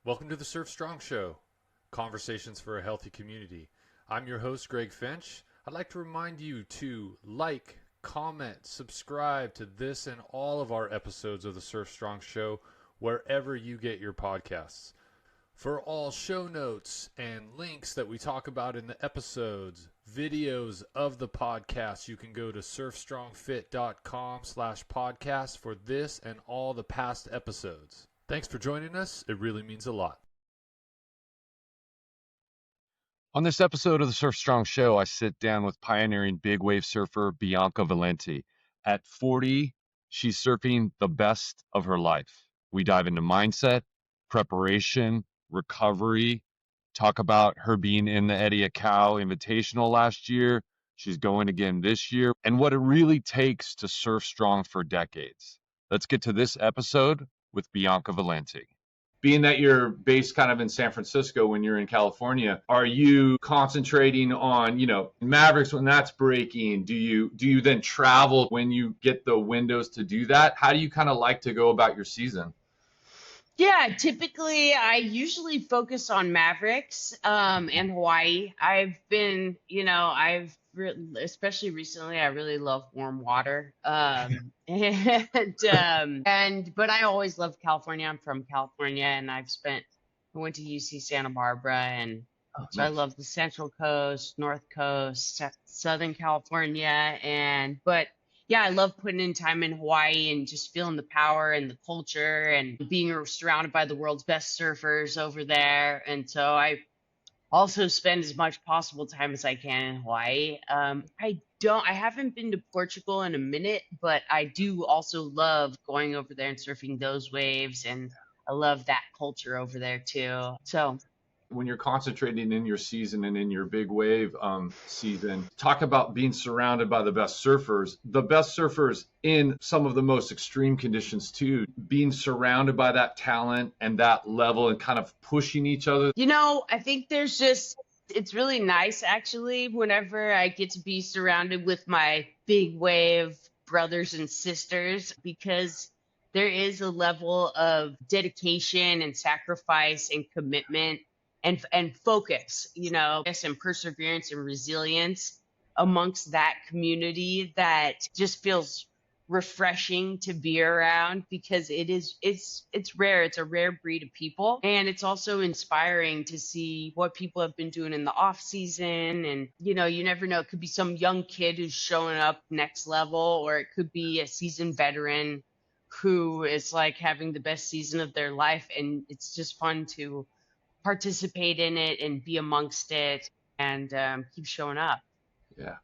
Welcome to the Surf Strong Show, conversations for a healthy community. I'm your host, Greg Finch. I'd like to remind you to like, comment, subscribe to this and all of our episodes of the Surf Strong Show wherever you get your podcasts. For all show notes and links that we talk about in the episodes, videos of the podcast, you can go to surfstrongfit.com/podcast for this and all the past episodes. Thanks for joining us. It really means a lot. On this episode of the Surf Strong Show, I sit down with pioneering big wave surfer Bianca Valenti. At 40, she's surfing the best of her life. We dive into mindset, preparation, recovery, talk about her being in the Aikau Invitational last year. She's going again this year, and what it really takes to surf strong for decades. Let's get to this episode with Bianca Valenti. Being that you're based kind of in San Francisco when you're in California, are you concentrating on, Mavericks when that's breaking? Do you then travel when you get the windows to do that? How do you kind of like to go about your season? Yeah, typically I usually focus on Mavericks and Hawaii. Especially recently, I really love warm water. But I always loved California. I'm from California, and I went to UC Santa Barbara, and so I love the Central Coast, North Coast, Southern California, but yeah, I love putting in time in Hawaii and just feeling the power and the culture and being surrounded by the world's best surfers over there. And so I also spend as much possible time as I can in Hawaii. I haven't been to Portugal in a minute, but I do also love going over there and surfing those waves. And I love that culture over there too. So when you're concentrating in your season and in your big wave season, talk about being surrounded by the best surfers in some of the most extreme conditions too, being surrounded by that talent and that level and kind of pushing each other. I think it's really nice actually whenever I get to be surrounded with my big wave brothers and sisters, because there is a level of dedication and sacrifice and commitment and focus, and perseverance and resilience amongst that community that just feels refreshing to be around, because it's rare. It's a rare breed of people. And it's also inspiring to see what people have been doing in the off season. And, you never know. It could be some young kid who's showing up next level, or it could be a seasoned veteran who is like having the best season of their life. And it's just fun to participate in it and be amongst it and keep showing up. Yeah.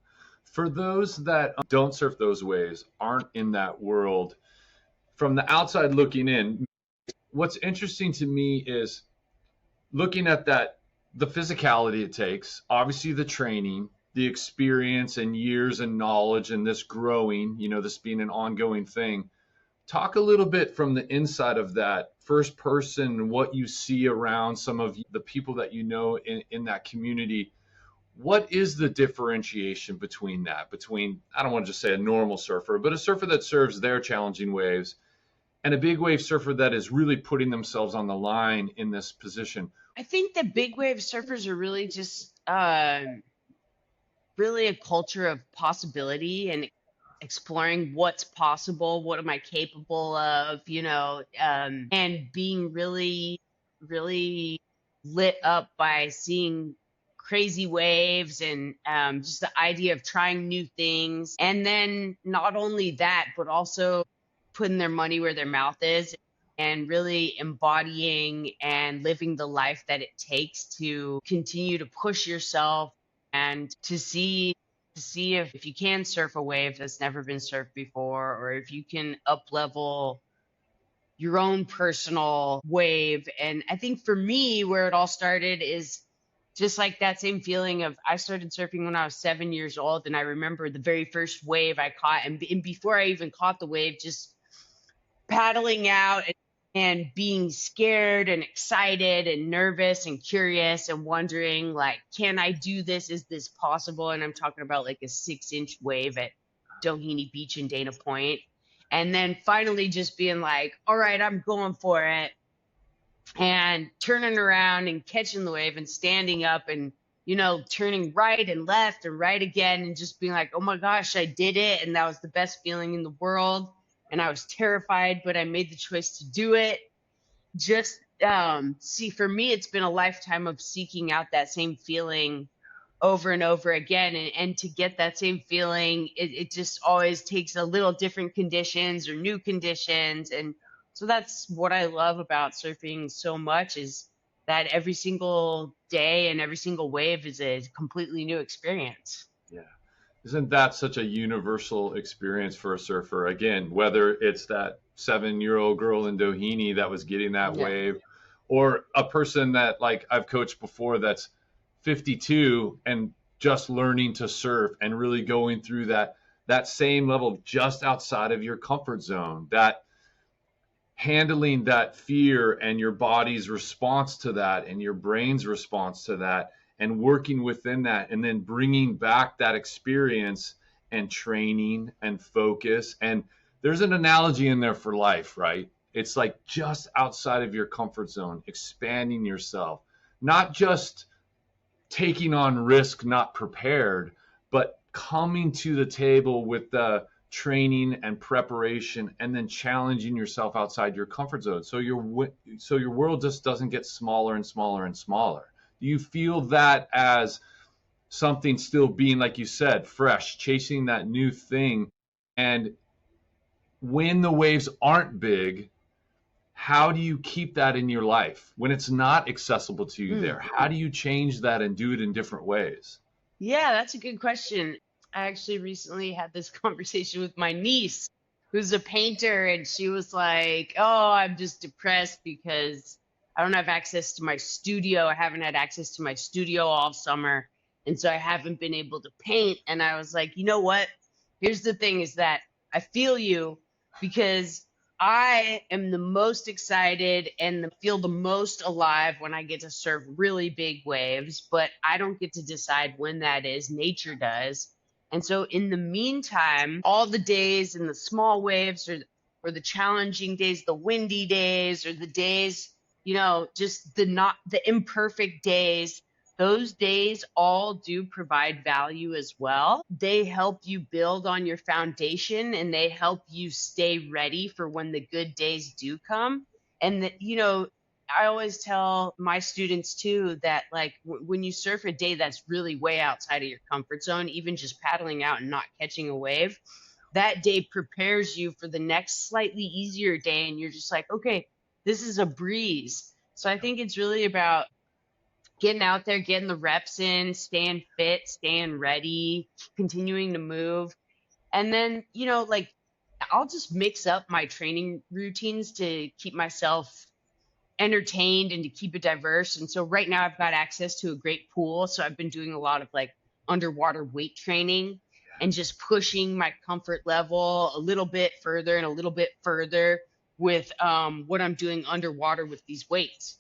For those that don't surf those waves, aren't in that world, from the outside looking in, what's interesting to me is looking at the physicality it takes, obviously the training, the experience and years and knowledge, and this growing, this being an ongoing thing. Talk a little bit from the inside of that first person, what you see around some of the people that in that community. What is the differentiation between I don't want to just say a normal surfer, but a surfer that serves their challenging waves and a big wave surfer that is really putting themselves on the line in this position? I think the big wave surfers are really just really a culture of possibility and exploring what's possible, what am I capable of, and being really, really lit up by seeing crazy waves and just the idea of trying new things. And then not only that, but also putting their money where their mouth is and really embodying and living the life that it takes to continue to push yourself and to see if you can surf a wave that's never been surfed before, or if you can up level your own personal wave. And I think for me, where it all started is just like that same feeling of I started surfing when I was 7 years old. And I remember the very first wave I caught. And before I even caught the wave, just paddling out and being scared and excited and nervous and curious and wondering, like, can I do this? Is this possible? And I'm talking about like a 6-inch wave at Doheny Beach in Dana Point. And then finally just being like, all right, I'm going for it. And and turning around and catching the wave and standing up and, turning right and left and right again and just being like, oh my gosh, I did it. And that was the best feeling in the world. And I was terrified, but I made the choice to do it. Just see, for me, it's been a lifetime of seeking out that same feeling over and over again. And to get that same feeling, it just always takes a little different conditions or new conditions. And so that's what I love about surfing so much, is that every single day and every single wave is a completely new experience. Yeah. Isn't that such a universal experience for a surfer? Again, whether it's that 7-year-old girl in Doheny that was getting that wave, or a person that, like, I've coached before that's 52 and just learning to surf and really going through that same level just outside of your comfort zone, that handling that fear and your body's response to that and your brain's response to that, and working within that, and then bringing back that experience and training and focus. And there's an analogy in there for life, right? It's like just outside of your comfort zone, expanding yourself, not just taking on risk not prepared, but coming to the table with the training and preparation, and then challenging yourself outside your comfort zone. So your world just doesn't get smaller and smaller and smaller. Do you feel that as something still being, like you said, fresh, chasing that new thing? And when the waves aren't big, how do you keep that in your life when it's not accessible to you there? How do you change that and do it in different ways? Yeah, that's a good question. I actually recently had this conversation with my niece, who's a painter, and she was like, oh, I'm just depressed because I don't have access to my studio. I haven't had access to my studio all summer. And so I haven't been able to paint. And I was like, you know what? Here's the thing, is that I feel you, because I am the most excited and feel the most alive when I get to surf really big waves, but I don't get to decide when that is. Nature does. And so in the meantime, all the days and the small waves, or the challenging days, the windy days, or the days, just the imperfect days, those days all do provide value as well. They help you build on your foundation, and they help you stay ready for when the good days do come. And that, I always tell my students too that, like, when you surf a day that's really way outside of your comfort zone, even just paddling out and not catching a wave, that day prepares you for the next slightly easier day. And you're just like, okay, this is a breeze. So I think it's really about getting out there, getting the reps in, staying fit, staying ready, continuing to move. And then, I'll just mix up my training routines to keep myself entertained and to keep it diverse. And so right now I've got access to a great pool. So I've been doing a lot of underwater weight training and just pushing my comfort level a little bit further and a little bit further with what I'm doing underwater with these weights.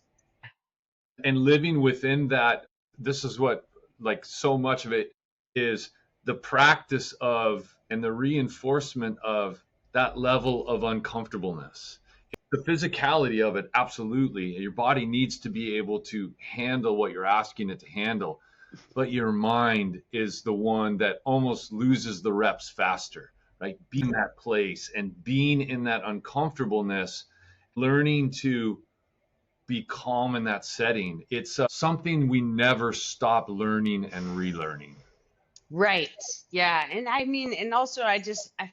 And living within that, this is what, like, so much of it is the practice of and the reinforcement of that level of uncomfortableness. The physicality of it, absolutely. Your body needs to be able to handle what you're asking it to handle, but your mind is the one that almost loses the reps faster, right? Being in that place and being in that uncomfortableness, learning to be calm in that setting. It's something we never stop learning and relearning. Right. Yeah. And I mean, and also I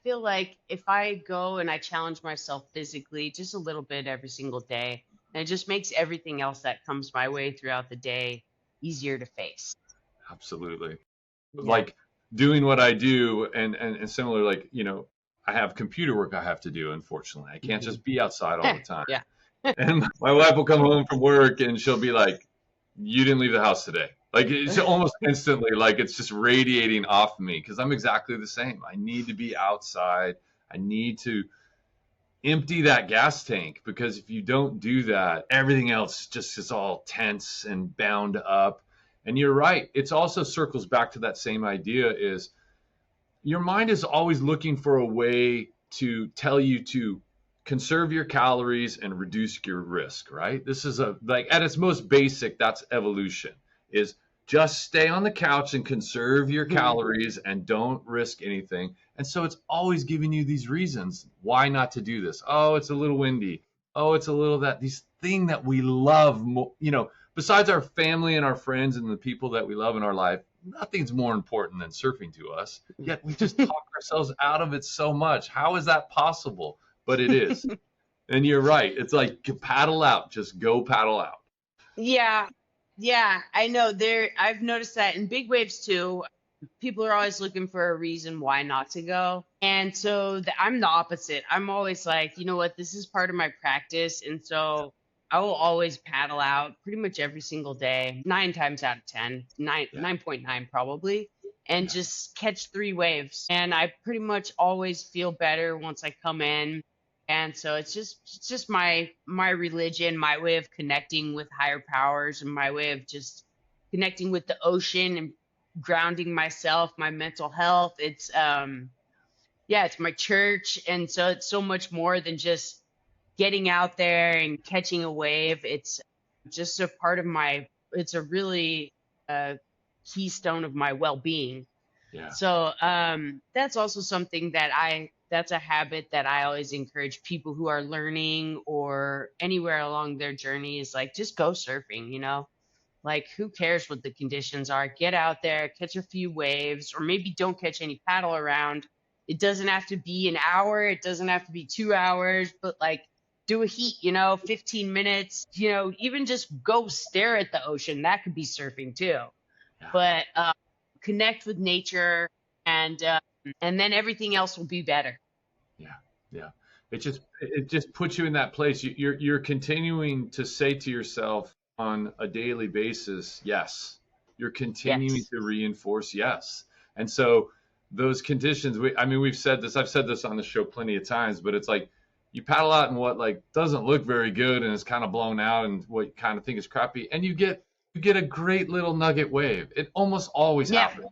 feel like if I go and I challenge myself physically just a little bit every single day, and it just makes everything else that comes my way throughout the day easier to face. Absolutely. Yeah. Like doing what I do, and similar, like, I have computer work I have to do, unfortunately. I can't just be outside all the time. Yeah. And my wife will come home from work and she'll be like, you didn't leave the house today. Like, it's almost instantly, like, it's just radiating off me, because I'm exactly the same. I need to be outside. I need to empty that gas tank, because if you don't do that, everything else just is all tense and bound up. And you're right. It's also circles back to that same idea, is your mind is always looking for a way to tell you to conserve your calories and reduce your risk, right? This is like at its most basic, that's evolution, is just stay on the couch and conserve your calories and don't risk anything. And so it's always giving you these reasons why not to do this. Oh, it's a little windy. Oh, it's a little these thing that we love, besides our family and our friends and the people that we love in our life, nothing's more important than surfing to us. Yet we just talk ourselves out of it so much. How is that possible? But it is. And you're right. It's like paddle out. Just go paddle out. Yeah. Yeah, I know I've noticed that in big waves too. People are always looking for a reason why not to go. And so I'm the opposite. I'm always like, you know what, this is part of my practice. And so I will always paddle out pretty much every single day, 9 times out of 10, 9.9 probably, and just catch 3 waves. And I pretty much always feel better once I come in. And so it's just my religion, my way of connecting with higher powers, and my way of just connecting with the ocean and grounding myself, my mental health. It's it's my church. And so it's so much more than just getting out there and catching a wave. It's just a part of it's a really keystone of my well-being. Yeah. So that's also something that's a habit that I always encourage people who are learning or anywhere along their journey, is like, just go surfing, like, who cares what the conditions are? Get out there, catch a few waves, or maybe don't catch any paddle around. It doesn't have to be an hour. It doesn't have to be 2 hours, but like, do a heat, 15 minutes, even just go stare at the ocean. That could be surfing too. Yeah. But connect with nature, and then everything else will be better. Yeah. It just puts you in that place. You're continuing to say to yourself on a daily basis, yes. You're continuing to reinforce yes. And so those conditions, we've said this, I've said this on the show plenty of times, but it's like you paddle out in what like doesn't look very good and is kind of blown out and what you kind of think is crappy, and you get a great little nugget wave. It almost always happens.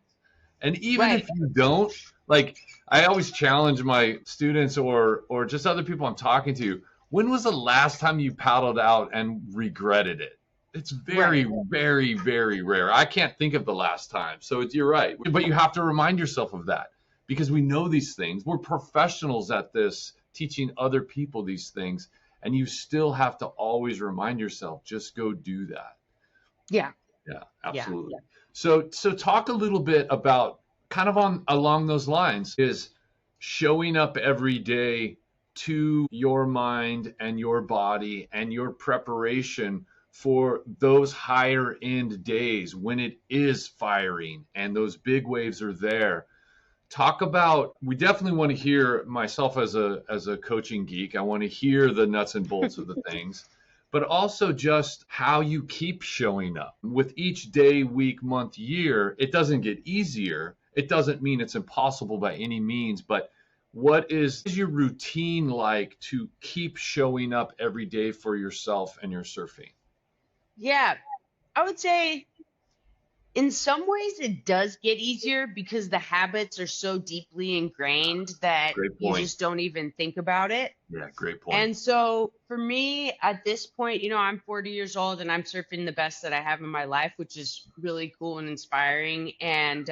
And even if you don't, like, I always challenge my students or just other people I'm talking to, when was the last time you paddled out and regretted it? It's very, very, very rare. I can't think of the last time. So you're right. But you have to remind yourself of that, because we know these things. We're professionals at this, teaching other people these things. And you still have to always remind yourself, just go do that. Yeah. Yeah, absolutely. Yeah. So talk a little bit about kind of along those lines, is showing up every day to your mind and your body and your preparation for those higher end days when it is firing and those big waves are there. Talk about, we definitely want to hear, myself as a coaching geek, I want to hear the nuts and bolts of the things, but also just how you keep showing up. With each day, week, month, year, it doesn't get easier. It doesn't mean it's impossible by any means, but what is your routine like to keep showing up every day for yourself and your surfing? Yeah, I would say in some ways it does get easier because the habits are so deeply ingrained that you just don't even think about it. Yeah, great point. And so for me at this point, I'm 40 years old and I'm surfing the best that I have in my life, which is really cool and inspiring. And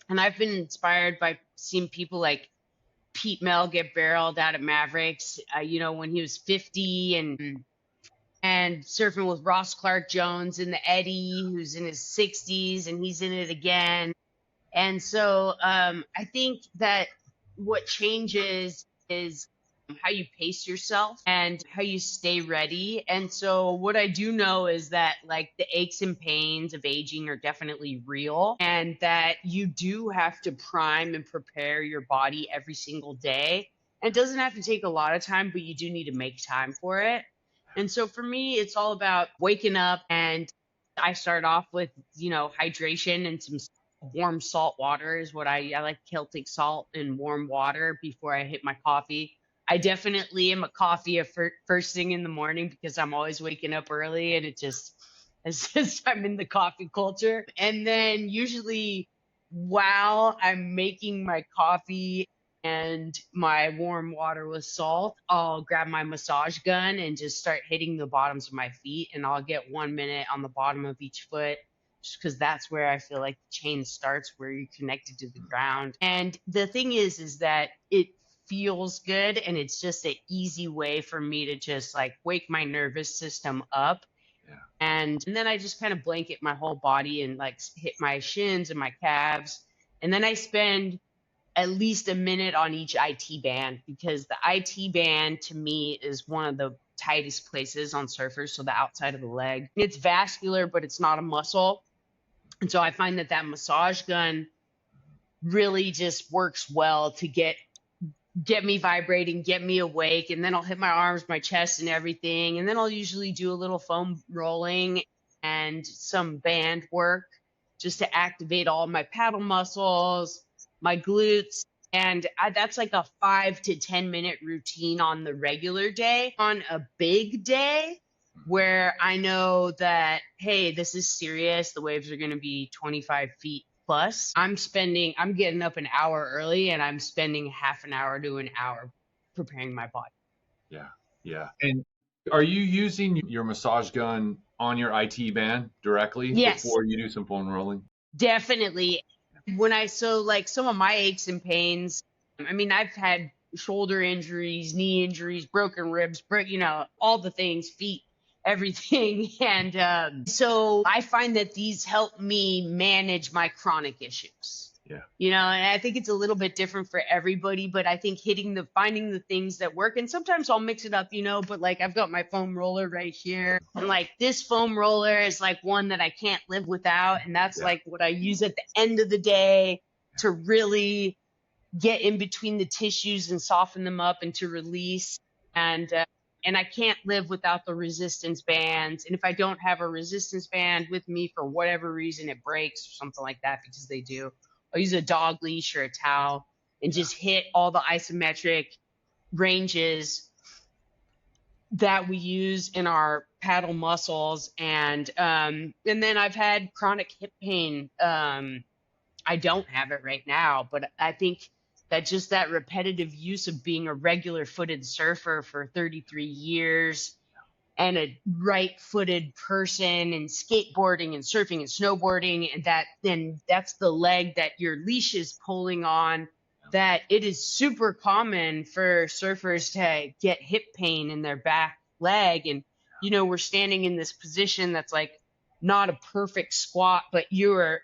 I've been inspired by seeing people like Pete Mel get barreled out at Mavericks, when he was 50, and surfing with Ross Clark Jones in the Eddy, who's in his 60s, and he's in it again. And so I think that what changes is how you pace yourself and how you stay ready. And so what I do know is that, like, the aches and pains of aging are definitely real, and that you do have to prime and prepare your body every single day. And it doesn't have to take a lot of time, but you do need to make time for it. And so for me, it's all about waking up, and I start off with, hydration and some warm salt water is what I like, Celtic salt and warm water before I hit my coffee. I definitely am a coffee first thing in the morning because I'm always waking up early, and it's just I'm in the coffee culture. And then usually while I'm making my coffee and my warm water with salt, I'll grab my massage gun and just start hitting the bottoms of my feet. And I'll get 1 minute on the bottom of each foot, just because that's where I feel like the chain starts, where you're connected to the ground. And the thing is that it feels good, and it's just an easy way for me to just like wake my nervous system up. Yeah. And then I just kind of blanket my whole body and like hit my shins and my calves. And then I spend at least a minute on each IT band, because the IT band to me is one of the tightest places on surfers. So the outside of the leg, it's vascular, but it's not a muscle. And so I find that massage gun really just works well to get me vibrating, get me awake. And then I'll hit my arms, my chest and everything. And then I'll usually do a little foam rolling and some band work just to activate all my paddle muscles, my glutes. And that's like a 5 to 10 minute routine on the regular day. On a big day where I know that, hey, this is serious, the waves are going to be 25 feet plus, I'm getting up an hour early, and I'm spending half an hour to an hour preparing my body. Yeah. Yeah. And are you using your massage gun on your IT band directly before you do some foam rolling? Definitely. Like some of my aches and pains, I mean, I've had shoulder injuries, knee injuries, broken ribs, all the things, feet, everything. And so I find that these help me manage my chronic issues. Yeah. And I think it's a little bit different for everybody, but I think finding the things that work. And sometimes I'll mix it up, but like I've got my foam roller right here. And like this foam roller is like one that I can't live without. And that's like what I use at the end of the day to really get in between the tissues and soften them up and to release. And I can't live without the resistance bands. And if I don't have a resistance band with me for whatever reason, it breaks or something like that, because they do, I'll use a dog leash or a towel and just hit all the isometric ranges that we use in our paddle muscles. And then I've had chronic hip pain. I don't have it right now, but I think that just that repetitive use of being a regular footed surfer for 33 years and a right-footed person and skateboarding and surfing and snowboarding, and that's the leg that your leash is pulling on, that it is super common for surfers to get hip pain in their back leg. And, we're standing in this position that's like not a perfect squat, but you're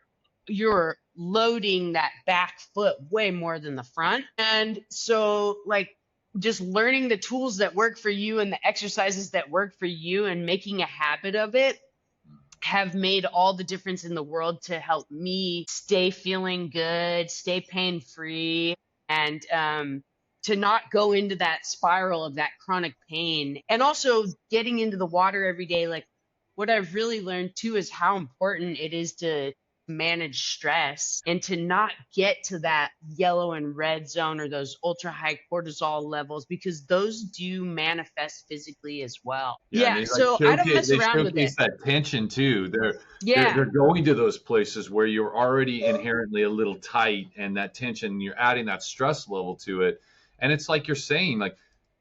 loading that back foot way more than the front. And so like just learning the tools that work for you and the exercises that work for you and making a habit of it have made all the difference in the world to help me stay feeling good, stay pain-free, and to not go into that spiral of that chronic pain. And also getting into the water every day. Like what I've really learned too is how important it is to manage stress and to not get to that yellow and red zone or those ultra high cortisol levels, because those do manifest physically as well. So I don't mess around with it. That tension too. They're going to those places where you're already inherently a little tight, and that tension, you're adding that stress level to it. And it's like you're saying, like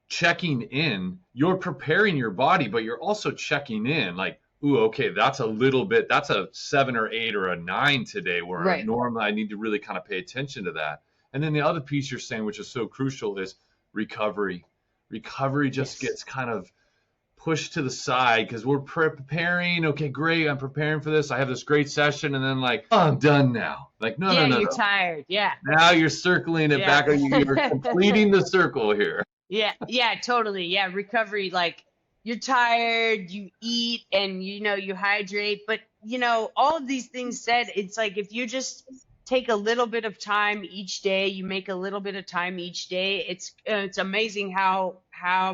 checking in, you're preparing your body, but you're also checking in, like, ooh, okay, that's a 7 or 8 or a 9 today, where normally I need to really kind of pay attention to that. And then the other piece you're saying, which is so crucial, is recovery. Recovery just gets kind of pushed to the side because we're preparing. Okay, great, I'm preparing for this. I have this great session, and then like, oh, I'm done now. Like, no, you're tired. Yeah. Now you're circling it back. You're completing the circle here. Yeah, totally. Yeah, recovery, like, you're tired, you eat, and you hydrate, but all of these things said, it's like if you just take a little bit of time each day, you make a little bit of time each day, it's amazing how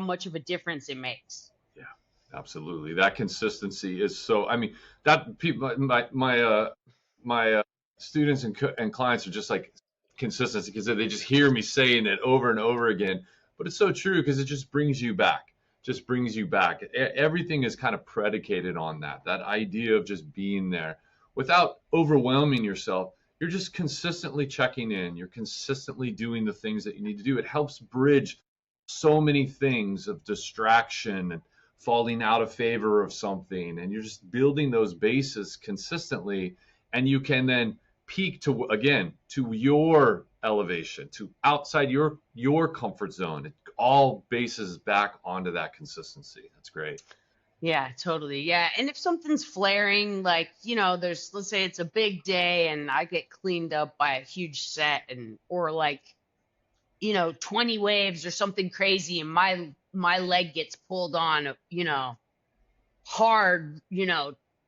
much of a difference it makes. Yeah, absolutely. That consistency is so. I mean, that people, my students and clients are just like consistency, because they just hear me saying it over and over again. But it's so true, because it just brings you back. Everything is kind of predicated on that idea of just being there without overwhelming yourself. you're just consistently checking in. You're consistently doing the things that you need to do. It helps bridge so many things of distraction and falling out of favor of something. And you're just building those bases consistently. And you can then peak to, again, to your elevation, to outside your comfort zone. It all bases back onto that consistency. That's great. Yeah, totally. Yeah. And if something's flaring, like, let's say it's a big day and I get cleaned up by a huge set or like, 20 waves or something crazy and my leg gets pulled on, hard,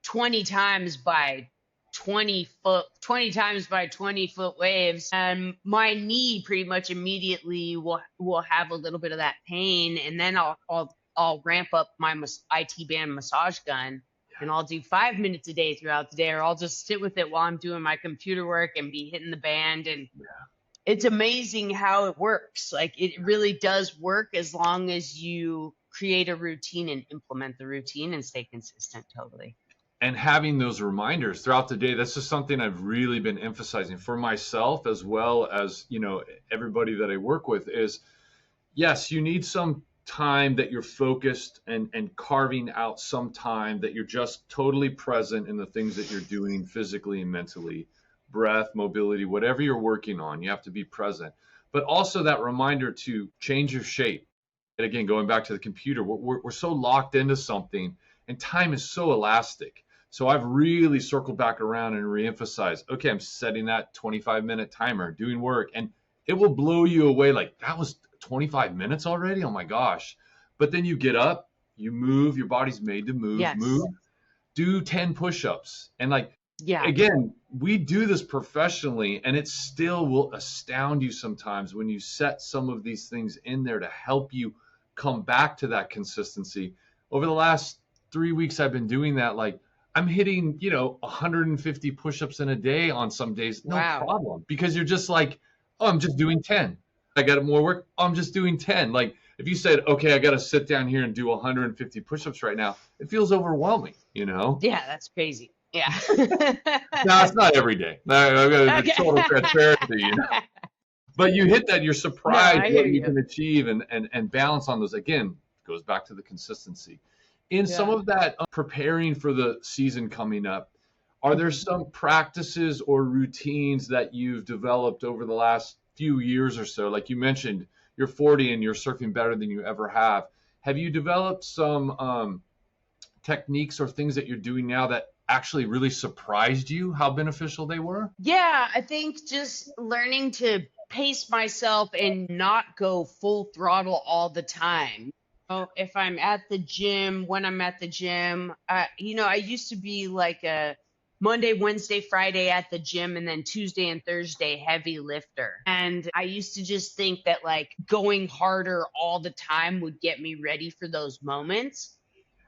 20 times by 20 foot waves, and my knee pretty much immediately will have a little bit of that pain, and then I'll ramp up my IT band massage gun, and I'll do 5 minutes a day throughout the day, or I'll just sit with it while I'm doing my computer work and be hitting the band. And it's amazing how it works. Like, it really does work as long as you create a routine and implement the routine and stay consistent. Totally. And having those reminders throughout the day, that's just something I've really been emphasizing for myself, as well as, everybody that I work with, is yes, you need some time that you're focused and carving out some time that you're just totally present in the things that you're doing physically and mentally, breath, mobility, whatever you're working on, you have to be present. But also that reminder to change your shape. And again, going back to the computer, we're so locked into something, and time is so elastic. So I've really circled back around and reemphasized, okay, I'm setting that 25-minute timer, doing work, and it will blow you away. Like, that was 25 minutes already? Oh my gosh. But then you get up, you move, your body's made to move, move, do 10 push-ups. And again, we do this professionally, and it still will astound you sometimes when you set some of these things in there to help you come back to that consistency. Over the last 3 weeks, I've been doing that. Like, I'm hitting, 150 push-ups in a day on some days. No problem. Because you're just like, oh, I'm just doing 10. I got more work. Oh, I'm just doing 10. Like, if you said, okay, I got to sit down here and do 150 push-ups right now, it feels overwhelming, Yeah, that's crazy. Yeah. No, it's not every day. I've got total transparency, But you hit that, you're surprised what you can achieve and balance on those. Again, goes back to the consistency. In some of that preparing for the season coming up, are there some practices or routines that you've developed over the last few years or so? Like you mentioned, you're 40 and you're surfing better than you ever have. Have you developed some techniques or things that you're doing now that actually really surprised you how beneficial they were? Yeah, I think just learning to pace myself and not go full throttle all the time. If I'm at the gym, when I'm at the gym, I used to be like a Monday, Wednesday, Friday at the gym, and then Tuesday and Thursday heavy lifter. And I used to just think that like going harder all the time would get me ready for those moments.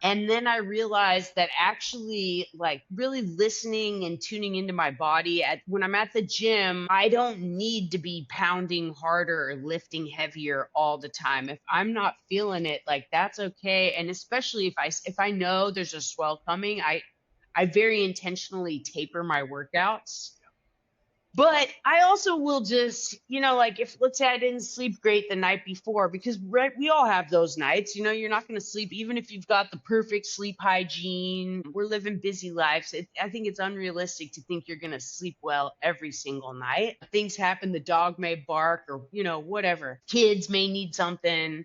And then I realized that actually, like, really listening and tuning into my body when I'm at the gym, I don't need to be pounding harder or lifting heavier all the time. If I'm not feeling it, like, that's okay. And especially if I know there's a swell coming, I very intentionally taper my workouts. But I also will just, like, if let's say I didn't sleep great the night before, because we all have those nights, you're not going to sleep, even if you've got the perfect sleep hygiene. We're living busy lives. I think it's unrealistic to think you're going to sleep well every single night. Things happen. The dog may bark or, whatever. Kids may need something.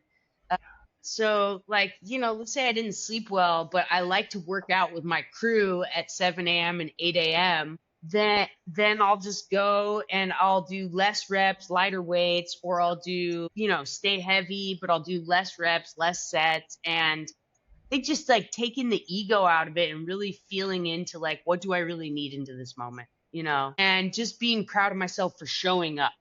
So like, let's say I didn't sleep well, but I like to work out with my crew at 7 a.m. and 8 a.m. Then I'll just go and I'll do less reps, lighter weights, or I'll do, stay heavy, but I'll do less reps, less sets. And I think just like taking the ego out of it and really feeling into like, what do I really need into this moment, and just being proud of myself for showing up.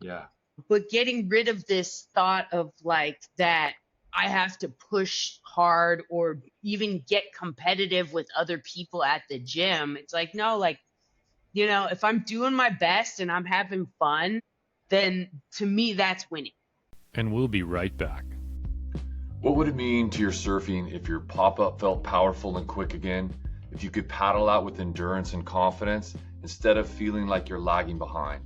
Yeah. But getting rid of this thought of like that I have to push hard or even get competitive with other people at the gym. It's like, no, like, if I'm doing my best and I'm having fun, then to me, that's winning. And we'll be right back. What would it mean to your surfing if your pop-up felt powerful and quick again? If you could paddle out with endurance and confidence, instead of feeling like you're lagging behind.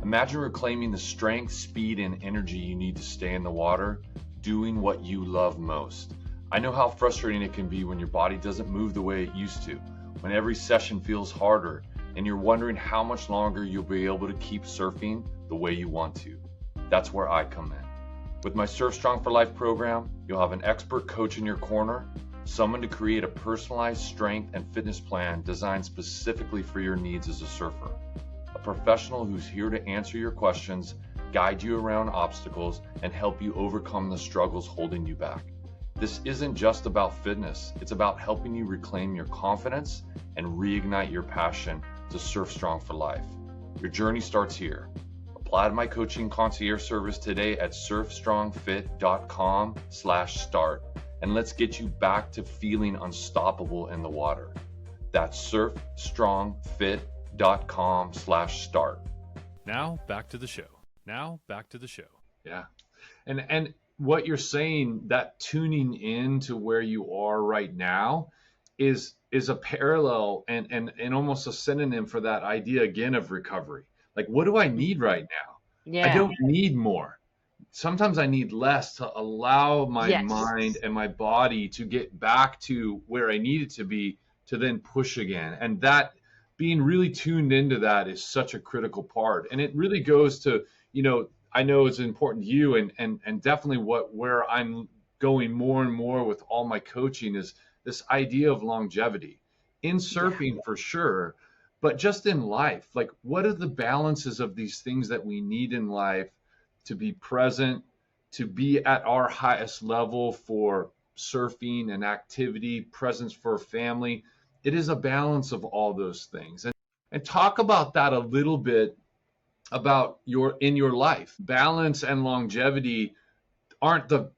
Imagine reclaiming the strength, speed, and energy you need to stay in the water, doing what you love most. I know how frustrating it can be when your body doesn't move the way it used to, when every session feels harder, and you're wondering how much longer you'll be able to keep surfing the way you want to. That's where I come in. With my Surf Strong for Life program, you'll have an expert coach in your corner, someone to create a personalized strength and fitness plan designed specifically for your needs as a surfer. A professional who's here to answer your questions, guide you around obstacles, and help you overcome the struggles holding you back. This isn't just about fitness, it's about helping you reclaim your confidence and reignite your passion to surf strong for life. Your journey starts here. Apply to my coaching concierge service today at surfstrongfit.com/start, and let's get you back to feeling unstoppable in the water. That's surfstrongfit.com/start. Now back to the show. Yeah. And what you're saying, that tuning in to where you are right now is a parallel and almost a synonym for that idea again of recovery. Like, what do I need right now? Yeah. I don't need more. Sometimes I need less to allow my mind and my body to get back to where I need it to be, to then push again. And that, being really tuned into that, is such a critical part. And it really goes to, I know it's important to you, and definitely where I'm going more and more with all my coaching is this idea of longevity in surfing, for sure, but just in life. Like, what are the balances of these things that we need in life to be present, to be at our highest level for surfing and activity, presence for family? It is a balance of all those things. And talk about that a little bit, about in your life. Balance and longevity aren't the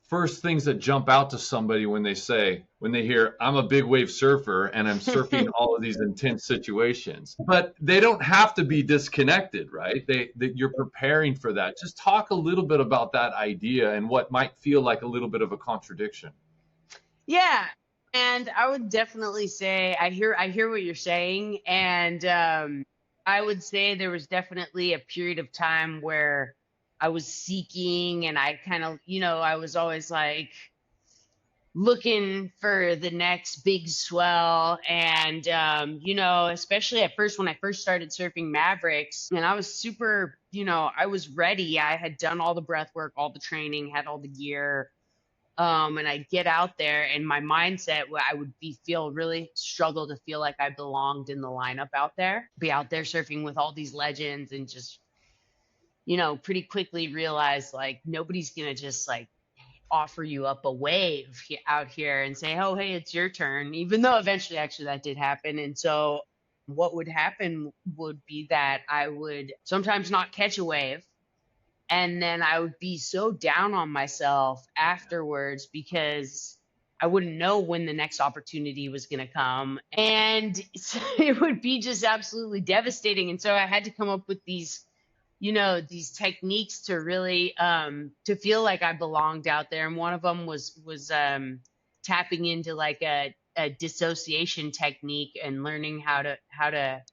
first things that jump out to somebody when they hear, I'm a big wave surfer and I'm surfing all of these intense situations. But they don't have to be disconnected, right? That you're preparing for that. Just talk a little bit about that idea and what might feel like a little bit of a contradiction. Yeah. And I would definitely say I hear what you're saying, and I would say there was definitely a period of time where I was seeking, and I kind of, I was always like looking for the next big swell. And, especially at first, when I first started surfing Mavericks, and I was super, I was ready. I had done all the breath work, all the training, had all the gear. And I'd get out there, and my mindset, I would really struggle to feel like I belonged in the lineup out there, be out there surfing with all these legends, and just, pretty quickly realize like nobody's going to just like offer you up a wave out here and say, oh, hey, it's your turn, even though eventually actually that did happen. And so what would happen would be that I would sometimes not catch a wave. And then I would be so down on myself afterwards because I wouldn't know when the next opportunity was going to come. And it would be just absolutely devastating. And so I had to come up with these techniques to really to feel like I belonged out there. And one of them was tapping into like a dissociation technique and learning how to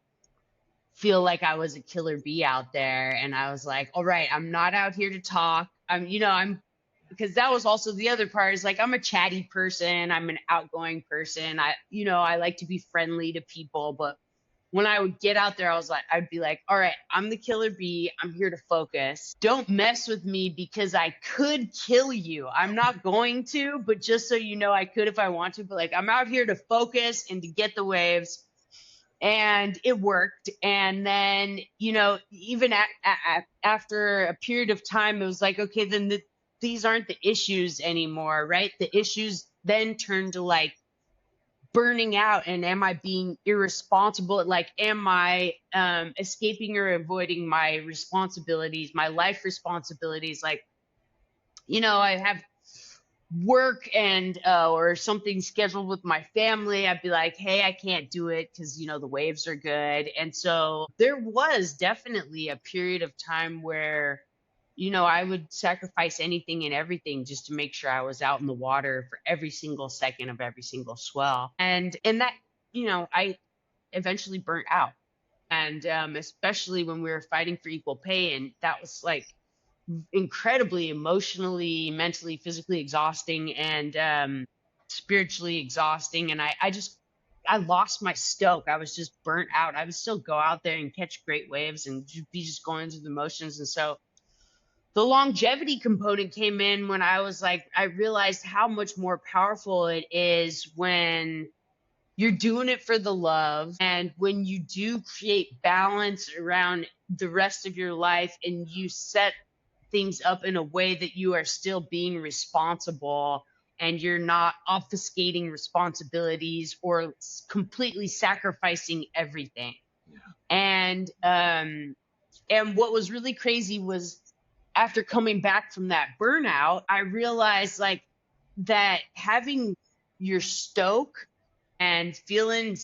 feel like I was a killer bee out there. And I was like, all right, I'm not out here to talk. Because that was also the other part, is like, I'm a chatty person. I'm an outgoing person. I like to be friendly to people. But when I would get out there, I'd be like, all right, I'm the killer bee. I'm here to focus. Don't mess with me because I could kill you. I'm not going to, but just so you know, I could if I want to. But like, I'm out here to focus and to get the waves. And it worked. And then, even after a period of time, it was like, okay, then these aren't the issues anymore, right? The issues then turned to like burning out, and am I being irresponsible? Like, am I escaping or avoiding my responsibilities, my life responsibilities? Like, I have work and or something scheduled with my family. I'd be like, hey, I can't do it because the waves are good. And so there was definitely a period of time where I would sacrifice anything and everything just to make sure I was out in the water for every single second of every single swell. And that I eventually burnt out. And especially when we were fighting for equal pay, and that was like incredibly emotionally, mentally, physically exhausting, and spiritually exhausting. And I lost my stoke. I was just burnt out. I would still go out there and catch great waves and be just going through the motions. And so the longevity component came in when I was like, I realized how much more powerful it is when you're doing it for the love, and when you do create balance around the rest of your life and you set things up in a way that you are still being responsible and you're not obfuscating responsibilities or completely sacrificing everything. And what was really crazy was, after coming back from that burnout, I realized like that having your stoke and feeling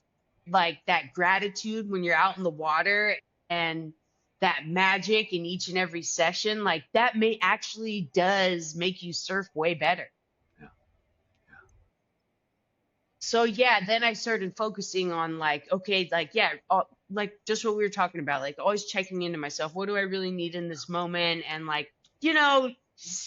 like that gratitude when you're out in the water and that magic in each and every session, like that does make you surf way better. So yeah, then I started focusing on like, okay, like, yeah, like just what we were talking about, like always checking into myself. What do I really need in this moment? And like,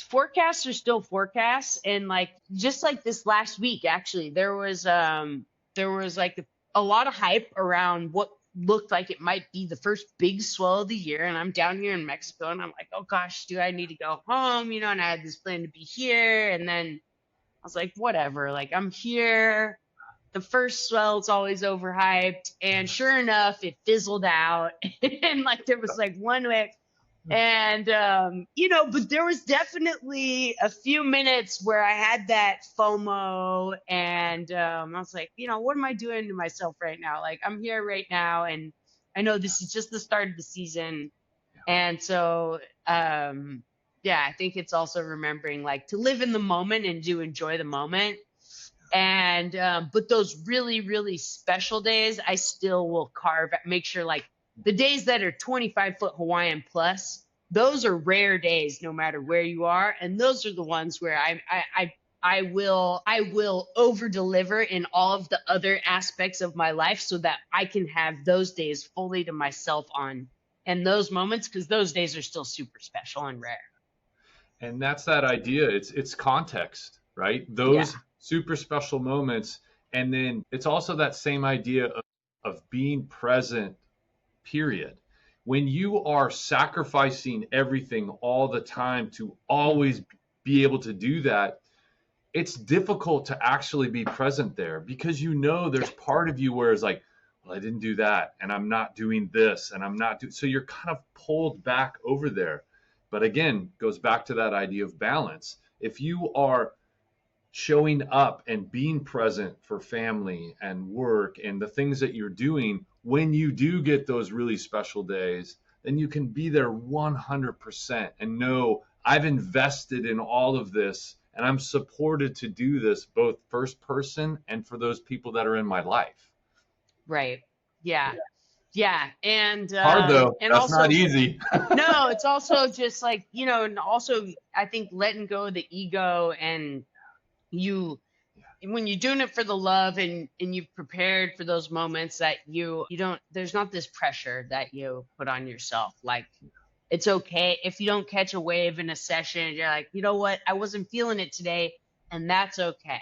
forecasts are still forecasts. And like, just like this last week, actually, there was like a lot of hype around what looked like it might be the first big swell of the year. And I'm down here in Mexico and I'm like, oh gosh, do I need to go home? And I had this plan to be here. And then I was like, whatever, like I'm here. The first swell's always overhyped. And sure enough, it fizzled out. And like, there was like one way. And, but there was definitely a few minutes where I had that FOMO, and I was like, what am I doing to myself right now? Like, I'm here right now, and I know this is just the start of the season. And so, I think it's also remembering like to live in the moment and to enjoy the moment. And, but those really, really special days, I still will make sure like the days that are 25-foot Hawaiian plus, those are rare days no matter where you are. And those are the ones where I will over deliver in all of the other aspects of my life so that I can have those days fully to myself and those moments, because those days are still super special and rare. And that's that idea. It's context, right? Those super special moments. And then it's also that same idea of being present, period. When you are sacrificing everything all the time to always be able to do that, it's difficult to actually be present there, because there's part of you where it's like, well, I didn't do that, and I'm not doing this, and I'm not doing, so you're kind of pulled back over there. But again, goes back to that idea of balance. If you are showing up and being present for family and work and the things that you're doing, when you do get those really special days, then you can be there 100% and know I've invested in all of this and I'm supported to do this both first person and for those people that are in my life. Right. Yeah. Yeah. And hard though. And that's also, not easy. No, it's also just like, and also I think letting go of the ego, and when you're doing it for the love and you've prepared for those moments that you don't, there's not this pressure that you put on yourself. Like, it's okay if you don't catch a wave in a session. You're like, you know what? I wasn't feeling it today, and that's okay.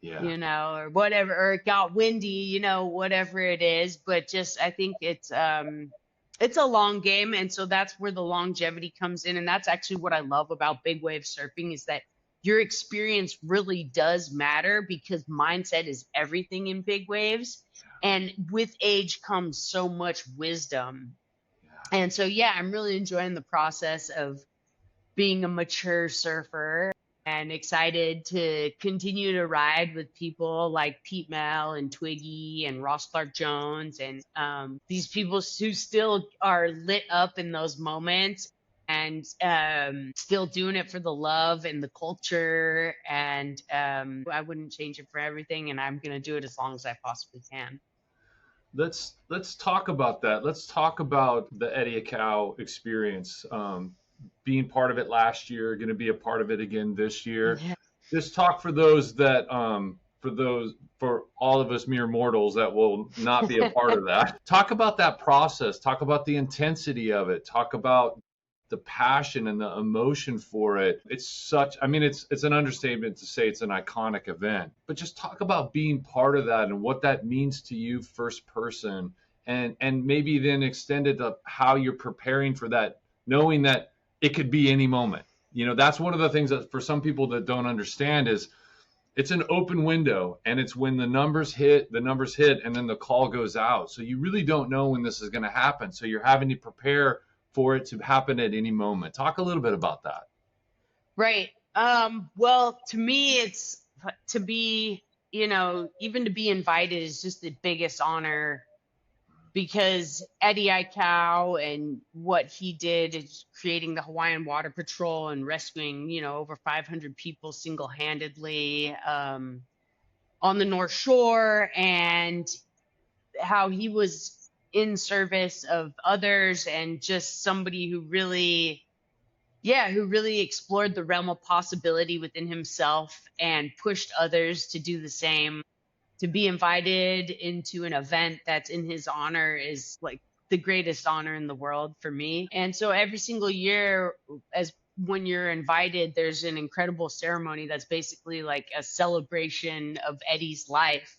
Yeah. Or whatever, or it got windy, whatever it is. But just, I think it's a long game. And so that's where the longevity comes in. And that's actually what I love about big wave surfing, is that your experience really does matter, because mindset is everything in big waves. And with age comes so much wisdom. And so, I'm really enjoying the process of being a mature surfer, and excited to continue to ride with people like Pete Mel and Twiggy and Ross Clark Jones, and these people who still are lit up in those moments, and still doing it for the love and the culture. And I wouldn't change it for everything, and I'm going to do it as long as I possibly can. Let's talk about that. Let's talk about the Eddie Aikau experience. Being part of it last year, going to be a part of it again this year. Yeah. Just talk for those that for all of us mere mortals that will not be a part of that. Talk about that process. Talk about the intensity of it. Talk about the passion and the emotion for it. It's an understatement to say it's an iconic event, but just talk about being part of that and what that means to you first person, and maybe then extend it to how you're preparing for that, knowing that it could be any moment. That's one of the things that for some people that don't understand is it's an open window, and it's when the numbers hit, and then the call goes out. So you really don't know when this is going to happen. So you're having to prepare for it to happen at any moment. Talk a little bit about that. Right. Well, to me, it's to be, even to be invited is just the biggest honor, because Eddie Aikau and what he did is creating the Hawaiian Water Patrol and rescuing, over 500 people single-handedly on the North Shore, and how he was in service of others, and just somebody who really explored the realm of possibility within himself and pushed others to do the same. To be invited into an event that's in his honor is like the greatest honor in the world for me. And so every single year, as when you're invited, there's an incredible ceremony that's basically like a celebration of Eddie's life.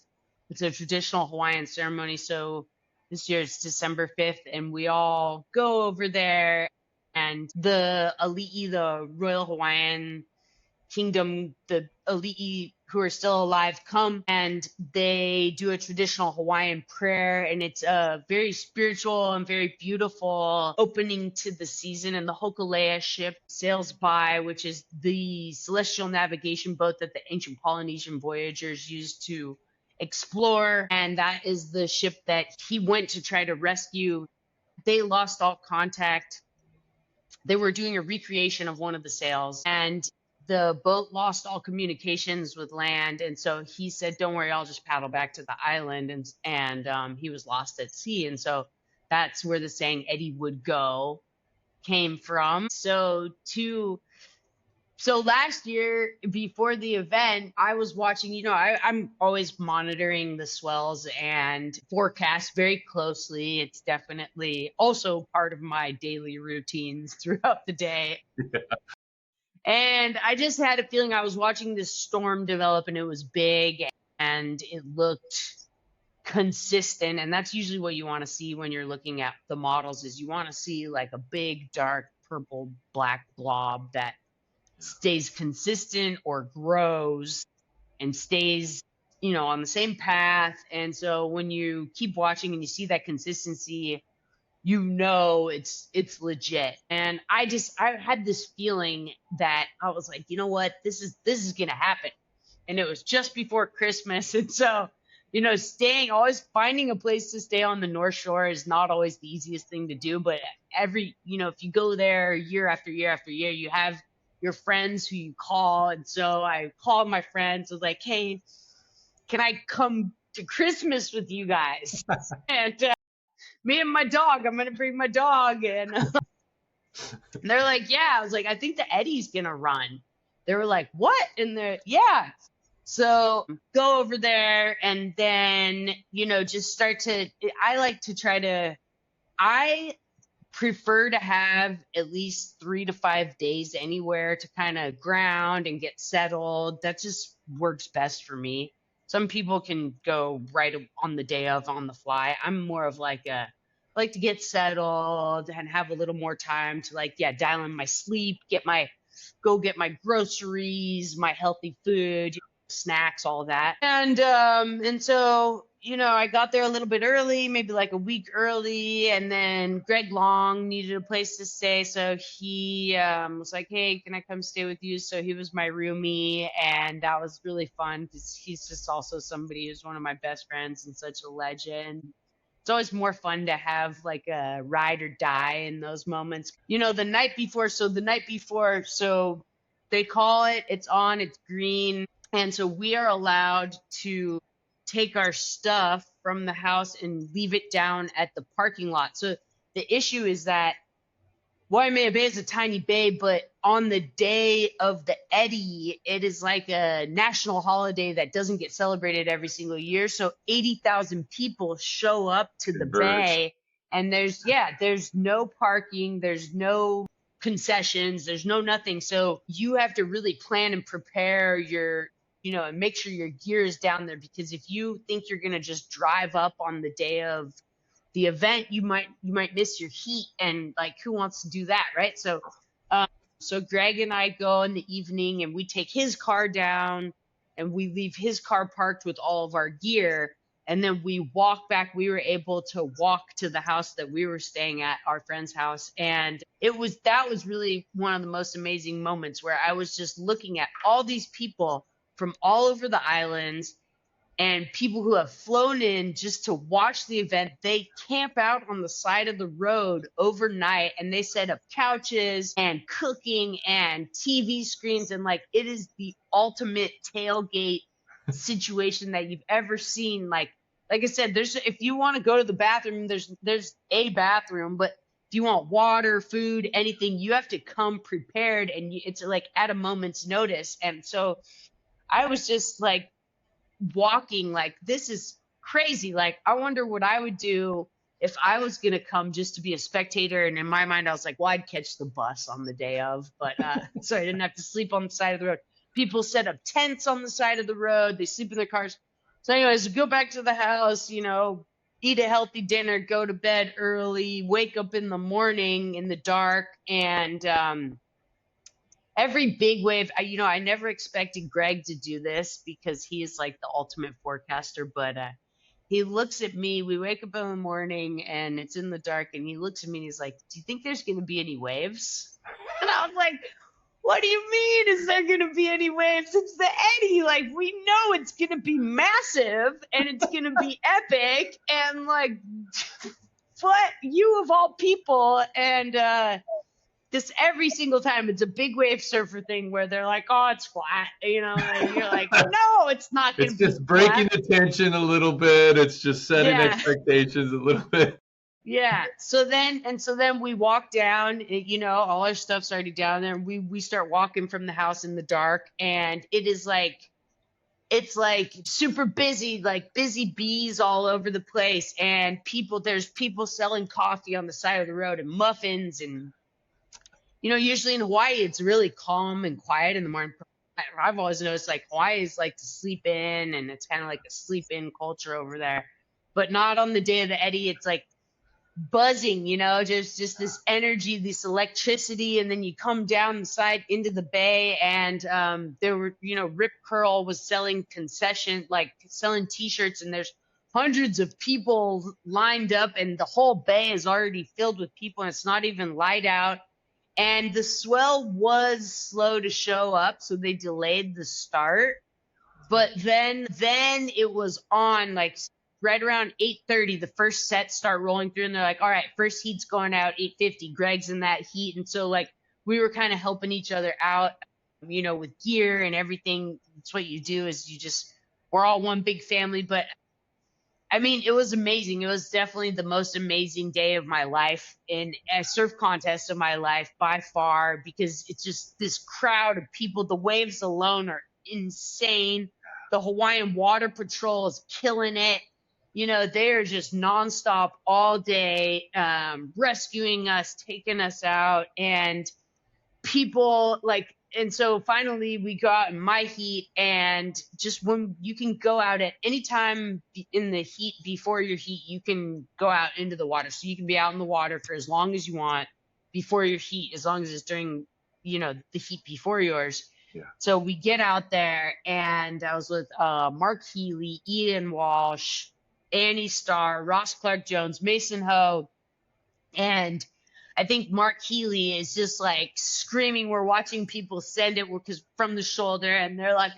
It's a traditional Hawaiian ceremony. So this year it's December 5th, and we all go over there, and the Ali'i, the Royal Hawaiian Kingdom, the Ali'i who are still alive, come and they do a traditional Hawaiian prayer, and it's a very spiritual and very beautiful opening to the season. And the Hokulea ship sails by, which is the celestial navigation boat that the ancient Polynesian voyagers used to explore, and that is the ship that he went to try to rescue. They lost all contact. They were doing a recreation of one of the sails, and the boat lost all communications with land. And so he said, don't worry, I'll just paddle back to the island. And he was lost at sea. And so that's where the saying Eddie would go came from. So last year, before the event, I was watching, I'm always monitoring the swells and forecast very closely. It's definitely also part of my daily routines throughout the day. Yeah. And I just had a feeling I was watching this storm develop, and it was big and it looked consistent. And that's usually what you want to see when you're looking at the models, is you want to see like a big, dark, purple, black blob that stays consistent or grows and stays, on the same path. And so when you keep watching and you see that consistency, it's legit. And I had this feeling that I was like, you know what, this is gonna happen. And it was just before Christmas. And so, always finding a place to stay on the North Shore is not always the easiest thing to do. But if you go there year after year after year, you have your friends who you call. And so I called my friends. I was like, hey, can I come to Christmas with you guys? And me and my dog, I'm going to bring my dog. And they're like, yeah. I was like, I think the Eddie's going to run. They were like, what? And they're, yeah. So go over there, and then, just start to, I prefer to have at least 3 to 5 days anywhere to kind of ground and get settled. That just works best for me. Some people can go right on the day of, on the fly. I'm more of like like to get settled and have a little more time to dial in my sleep, go get my groceries, my healthy food, snacks, all that. And so, I got there a little bit early, maybe like a week early, and then Greg Long needed a place to stay. So he was like, hey, can I come stay with you? So he was my roomie, and that was really fun because he's just also somebody who's one of my best friends and such a legend. It's always more fun to have like a ride or die in those moments. The night before, so they call it, it's on, it's green. And so we are allowed to take our stuff from the house and leave it down at the parking lot. So the issue is that Waimea Bay is a tiny bay, but on the day of the eddy, it is like a national holiday that doesn't get celebrated every single year. So 80,000 people show up to the bay, and there's no parking, there's no concessions, there's no nothing. So you have to really plan and prepare and make sure your gear is down there, because if you think you're going to just drive up on the day of the event, you might miss your heat, and like, who wants to do that, right? So Greg and I go in the evening, and we take his car down, and we leave his car parked with all of our gear, and then we walk back. We were able to walk to the house that we were staying at, our friend's house, and that was really one of the most amazing moments, where I was just looking at all these people from all over the islands, and people who have flown in just to watch the event. They camp out on the side of the road overnight, and they set up couches and cooking and TV screens. And like, it is the ultimate tailgate situation that you've ever seen. Like I said, if you want to go to the bathroom, there's a bathroom, but if you want water, food, anything, you have to come prepared, and it's like at a moment's notice. And so I was just like, walking, like, this is crazy. Like, I wonder what I would do if I was going to come just to be a spectator. And in my mind, I was like, well, I'd catch the bus on the day of, but so I didn't have to sleep on the side of the road. People set up tents on the side of the road. They sleep in their cars. So anyways, go back to the house, eat a healthy dinner, go to bed early, wake up in the morning in the dark. And every big wave, I never expected Greg to do this, because he is like the ultimate forecaster, but he looks at me. We wake up in the morning and it's in the dark, and he looks at me and he's like, do you think there's going to be any waves? And I was like, what do you mean? Is there going to be any waves? It's the eddy. Like, we know it's going to be massive and it's going to be epic. And like, what? You of all people. And, this every single time, it's a big wave surfer thing where they're like, oh, it's flat, and you're like, no, it's not going to be flat. It's just breaking the tension a little bit. It's just setting expectations a little bit. Yeah. So then we walk down, all our stuff's already down there, and we start walking from the house in the dark, and it's like super busy, like busy bees all over the place, and there's people selling coffee on the side of the road and muffins. And usually in Hawaii, it's really calm and quiet in the morning. I've always noticed, like, Hawaii is like to sleep in, and it's kind of like a sleep in culture over there, but not on the day of the eddy. It's like buzzing, just this energy, this electricity. And then you come down the side into the bay, and there were, Rip Curl was selling selling T-shirts, and there's hundreds of people lined up, and the whole bay is already filled with people, and it's not even light out. And the swell was slow to show up, so they delayed the start. But then it was on, like, right around 8:30, the first set start rolling through, and they're like, all right, first heat's going out 8:50. Greg's in that heat. And so, like, we were kind of helping each other out, with gear and everything. It's what you do, is we're all one big family. But I mean, it was amazing. It was definitely the most amazing day of my life, in a surf contest of my life by far, because it's just this crowd of people. The waves alone are insane. The Hawaiian Water Patrol is killing it. They're just nonstop all day, rescuing us, taking us out, and people like. And so finally we go out in my heat, and just when you can go out at any time in the heat before your heat, you can go out into the water. So you can be out in the water for as long as you want before your heat, as long as it's during, the heat before yours. Yeah. So we get out there, and I was with Mark Healy, Ian Walsh, Annie Starr, Ross Clark Jones, Mason Ho, and I think Mark Healy is just like screaming. We're watching people send it because from the shoulder, and they're like,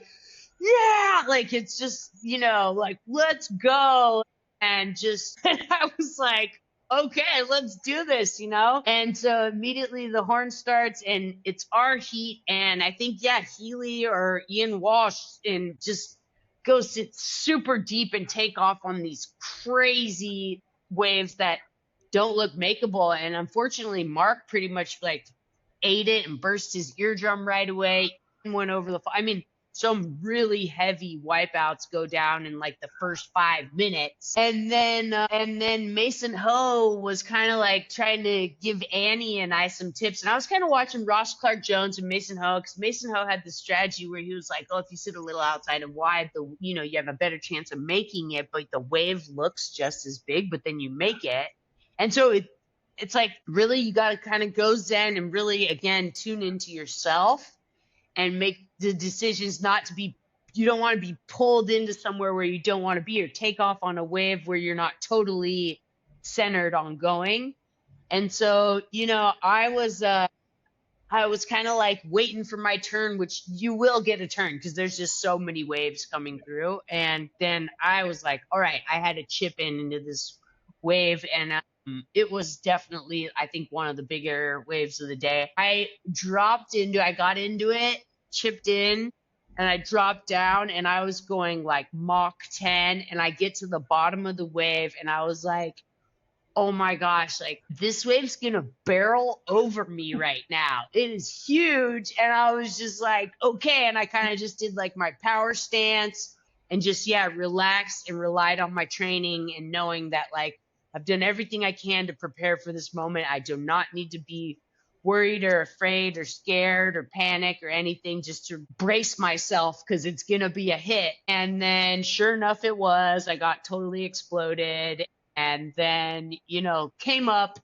yeah, like, it's just, like, let's go. And I was like, okay, let's do this, And so immediately the horn starts, and it's our heat. And I think, Healy or Ian Walsh, and just go sit super deep and take off on these crazy waves that don't look makeable. And unfortunately, Mark pretty much like ate it and burst his eardrum right away. Went over I mean, some really heavy wipeouts go down in like the first 5 minutes. And then Mason Ho was kind of like trying to give Annie and I some tips. And I was kind of watching Ross Clark Jones and Mason Ho, because Mason Ho had this strategy where he was like, oh, if you sit a little outside and wide, you have a better chance of making it, but the wave looks just as big, but then you make it. And so it's like, really, you got to kind of go zen and really, again, tune into yourself and make the decisions you don't want to be pulled into somewhere where you don't want to be, or take off on a wave where you're not totally centered on going. And so, I was kind of like waiting for my turn, which you will get a turn because there's just so many waves coming through. And then I was like, all right, I had to chip into this wave, and it was definitely, I think, one of the bigger waves of the day. I got into it, chipped in, and I dropped down, and I was going like Mach 10, and I get to the bottom of the wave, and I was like, oh my gosh, like this wave's gonna barrel over me right now. It is huge. And I was just like, okay. And I kind of just did like my power stance and just, relaxed and relied on my training and knowing that like, I've done everything I can to prepare for this moment. I do not need to be worried or afraid or scared or panic or anything, just to brace myself because it's going to be a hit. And then sure enough, it was. I got totally exploded. And then, came up,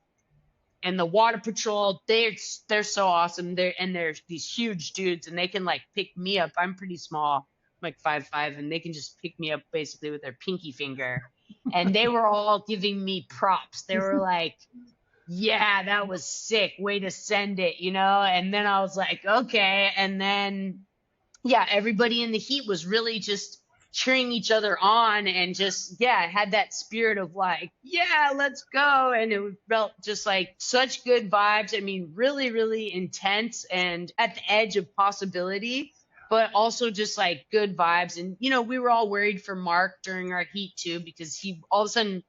and the water patrol, they're so awesome. They're these huge dudes, and they can like pick me up. I'm pretty small, I'm like 5'5", and they can just pick me up basically with their pinky finger. And they were all giving me props. They were like, yeah, that was sick. Way to send it, And then I was like, okay. And then, everybody in the heat was really just cheering each other on and just, had that spirit of like, let's go. And it felt just like such good vibes. I mean, really, really intense and at the edge of possibility, but also just like good vibes. And, we were all worried for Mark during our heat too, because all of a sudden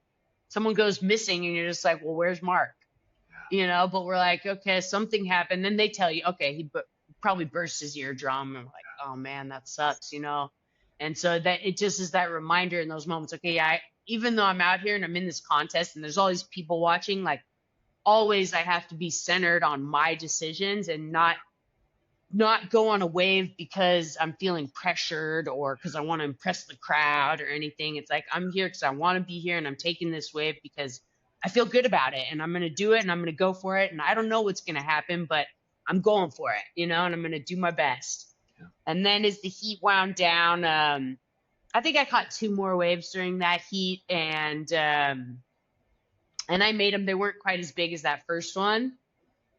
someone goes missing and you're just like, well, where's Mark? But we're like, okay, something happened. Then they tell you, okay, he probably burst his eardrum. And we're like, oh man, that sucks, And so that it just is that reminder in those moments, okay, even though I'm out here and I'm in this contest and there's all these people watching, like always I have to be centered on my decisions and not go on a wave because I'm feeling pressured or because I want to impress the crowd or anything. It's like, I'm here because I want to be here, and I'm taking this wave because I feel good about it, and I'm going to do it, and I'm going to go for it. And I don't know what's going to happen, but I'm going for it, and I'm going to do my best. Yeah. And then as the heat wound down, I think I caught 2 more waves during that heat, and I made them. They weren't quite as big as that first one.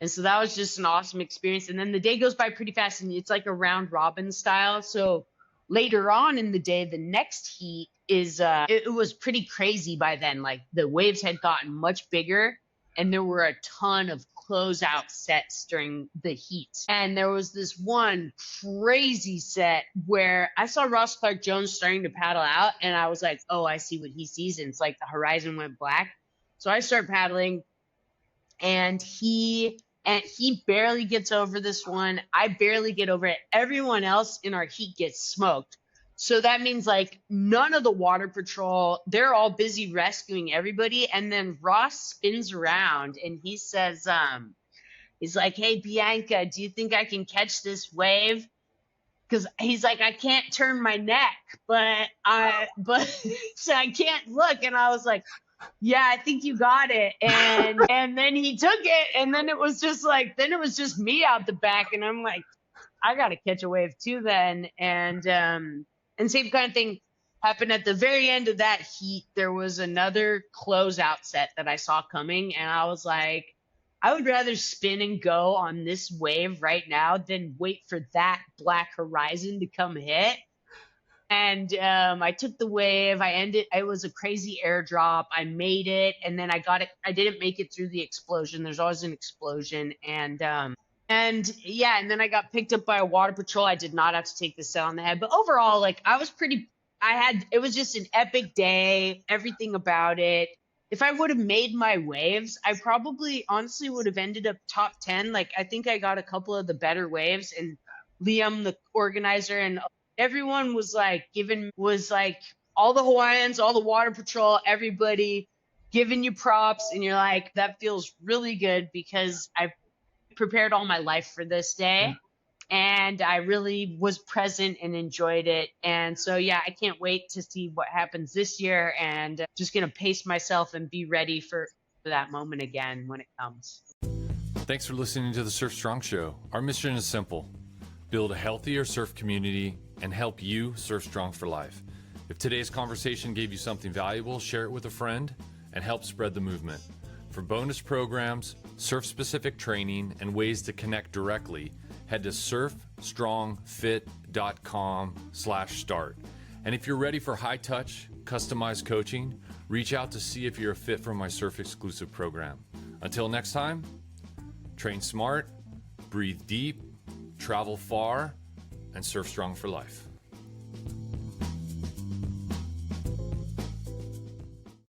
And so that was just an awesome experience. And then the day goes by pretty fast, and it's like a round robin style. So later on in the day, the next heat is, it was pretty crazy by then. Like the waves had gotten much bigger, and there were a ton of closeout sets during the heat. And there was this one crazy set where I saw Ross Clark Jones starting to paddle out, and I was like, oh, I see what he sees. And it's like the horizon went black. So I start paddling, and he barely gets over this one. I barely get over it. Everyone else in our heat gets smoked. So that means like none of the water patrol, they're all busy rescuing everybody. And then Ross spins around and he says, he's like, hey, Bianca, do you think I can catch this wave? Because he's like, I can't turn my neck, so I can't look. And I was like, yeah, I think you got it. And then he took it, and then it was just me out the back, and I'm like, I gotta catch a wave too then. And same kind of thing happened at the very end of that heat. There was another closeout set that I saw coming, and I was like, I would rather spin and go on this wave right now than wait for that black horizon to come hit. And I took the wave. It was a crazy airdrop. I made it, and then I got it. I didn't make it through the explosion. There's always an explosion, and then I got picked up by a water patrol. I did not have to take the set on the head, but overall, like it was just an epic day. Everything about it. if I would have made my waves, I probably honestly would have ended up top 10. Like, I think I got a couple of the better waves, and Liam, the organizer, and everyone was like all the Hawaiians, all the water patrol, everybody giving you props. And you're like, that feels really good because I've prepared all my life for this day. And I really was present and enjoyed it. And so, yeah, I can't wait to see what happens this year, and just going to pace myself and be ready for that moment again when it comes. Thanks for listening to the Surf Strong Show. Our mission is simple: build a healthier surf community and help you surf strong for life. If today's conversation gave you something valuable, share it with a friend and help spread the movement. For bonus programs, surf-specific training, and ways to connect directly, head to surfstrongfit.com/start. And if you're ready for high-touch, customized coaching, reach out to see if you're a fit for my surf-exclusive program. Until next time, train smart, breathe deep, travel far, and surf strong for life.